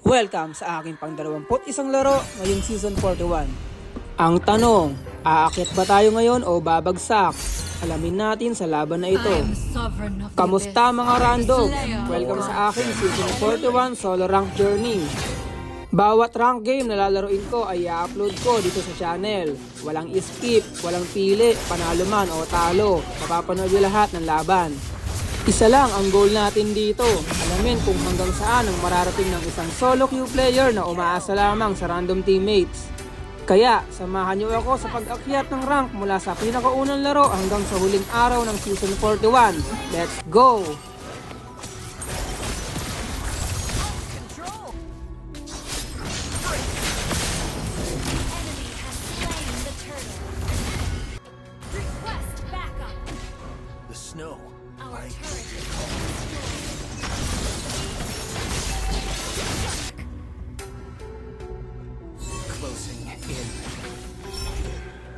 Welcome sa aking pang-21 laro ngayong Season 41. Ang tanong, aakyat ba tayo ngayon o babagsak? Alamin natin sa laban na ito. Kamusta mga random? Welcome sa aking Season 41 Solo Rank Journey. Bawat rank game na lalaroin ko ay i-upload ko dito sa channel. Walang skip, walang pili, panalo man o talo. Mapapanood yung lahat ng laban. Isa lang ang goal natin dito, alamin kung hanggang saan ang mararating ng isang solo queue player na umaasa lamang sa random teammates. Kaya, samahan niyo ako sa pag-akyat ng rank mula sa pinakaunang laro hanggang sa huling araw ng Season 41. Let's go! Snow. Our turret is Closing in.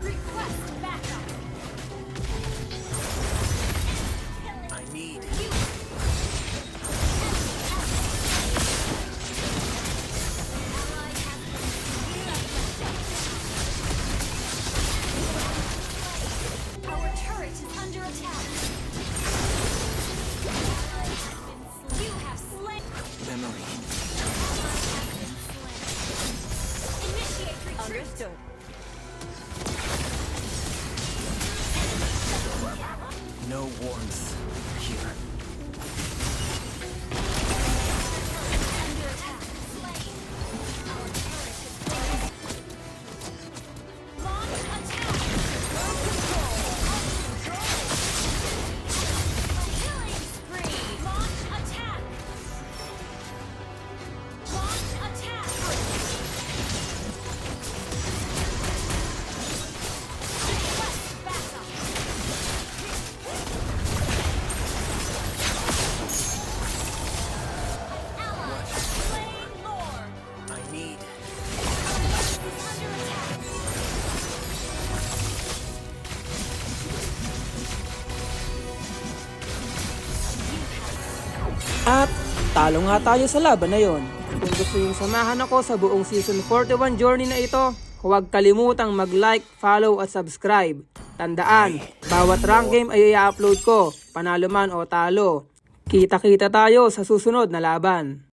request backup. I need. Our turret is under attack. You have slain. Memory. Initiate retreat. Understood. No warmth here. Under attack. Slain. Our turret is slain. Launch attack. Killing spree. Launch attack. Launch attack. Request backup. Ally slain Lord. I need. Under attack. At talo nga tayo sa laban na yon. Kung gusto nyo samahan ako sa buong Season 41 journey na ito, huwag kalimutang mag-like, follow at subscribe. Tandaan, bawat rank game ay i-upload ko, panalo man o talo. Kita-kita tayo sa susunod na laban.